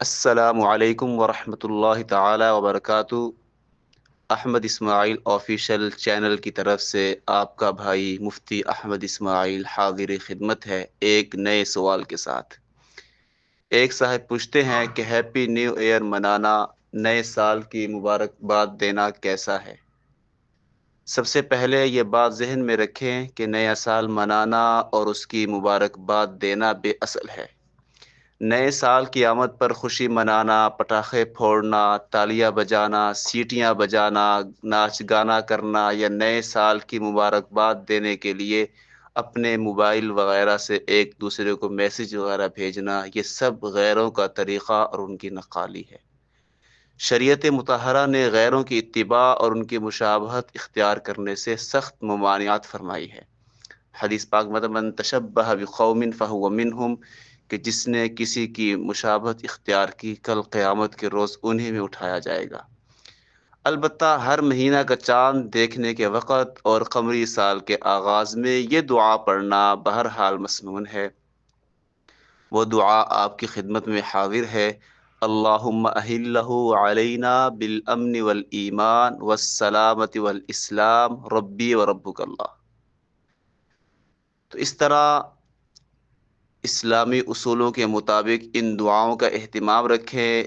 السلام علیکم ورحمۃ اللہ تعالی وبرکاتہ۔ احمد اسماعیل آفیشیل چینل کی طرف سے آپ کا بھائی مفتی احمد اسماعیل حاضر خدمت ہے ایک نئے سوال کے ساتھ۔ ایک صاحب پوچھتے ہیں کہ ہیپی نیو ایئر منانا، نئے سال کی مبارکباد دینا کیسا ہے؟ سب سے پہلے یہ بات ذہن میں رکھیں کہ نیا سال منانا اور اس کی مبارکباد دینا بے اصل ہے۔ نئے سال کی آمد پر خوشی منانا، پٹاخے پھوڑنا، تالیاں بجانا، سیٹیاں بجانا، ناچ گانا کرنا یا نئے سال کی مبارکباد دینے کے لیے اپنے موبائل وغیرہ سے ایک دوسرے کو میسج وغیرہ بھیجنا، یہ سب غیروں کا طریقہ اور ان کی نقالی ہے۔ شریعت مطہرہ نے غیروں کی اتباع اور ان کی مشابہت اختیار کرنے سے سخت ممانعت فرمائی ہے۔ حدیث پاک من تشبہ بقوم فہو منہم، کہ جس نے کسی کی مشابہت اختیار کی کل قیامت کے روز انہی میں اٹھایا جائے گا۔ البتہ ہر مہینہ کا چاند دیکھنے کے وقت اور قمری سال کے آغاز میں یہ دعا پڑھنا بہرحال مسنون ہے۔ وہ دعا آپ کی خدمت میں حاضر ہے: اللہم اہلہ علینا بالامن والایمان والسلامت والاسلام ربی وربک اللہ۔ تو اس طرح اسلامی اصولوں کے مطابق ان دعاؤں کا اہتمام رکھیں،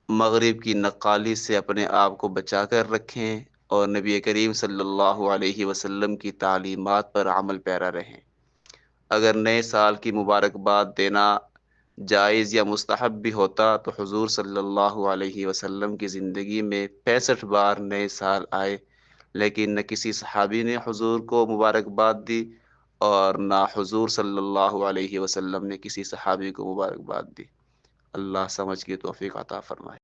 مغرب کی نقالی سے اپنے آپ کو بچا کر رکھیں اور نبی کریم صلی اللہ علیہ وسلم کی تعلیمات پر عمل پیرا رہیں۔ اگر نئے سال کی مبارکباد دینا جائز یا مستحب بھی ہوتا تو حضور صلی اللہ علیہ وسلم کی زندگی میں 65 بار نئے سال آئے، لیکن نہ کسی صحابی نے حضور کو مبارکباد دی اور نہ حضور صلی اللہ علیہ وسلم نے کسی صحابی کو مبارکباد دی۔ اللہ سمجھ کی توفیق عطا فرمائے۔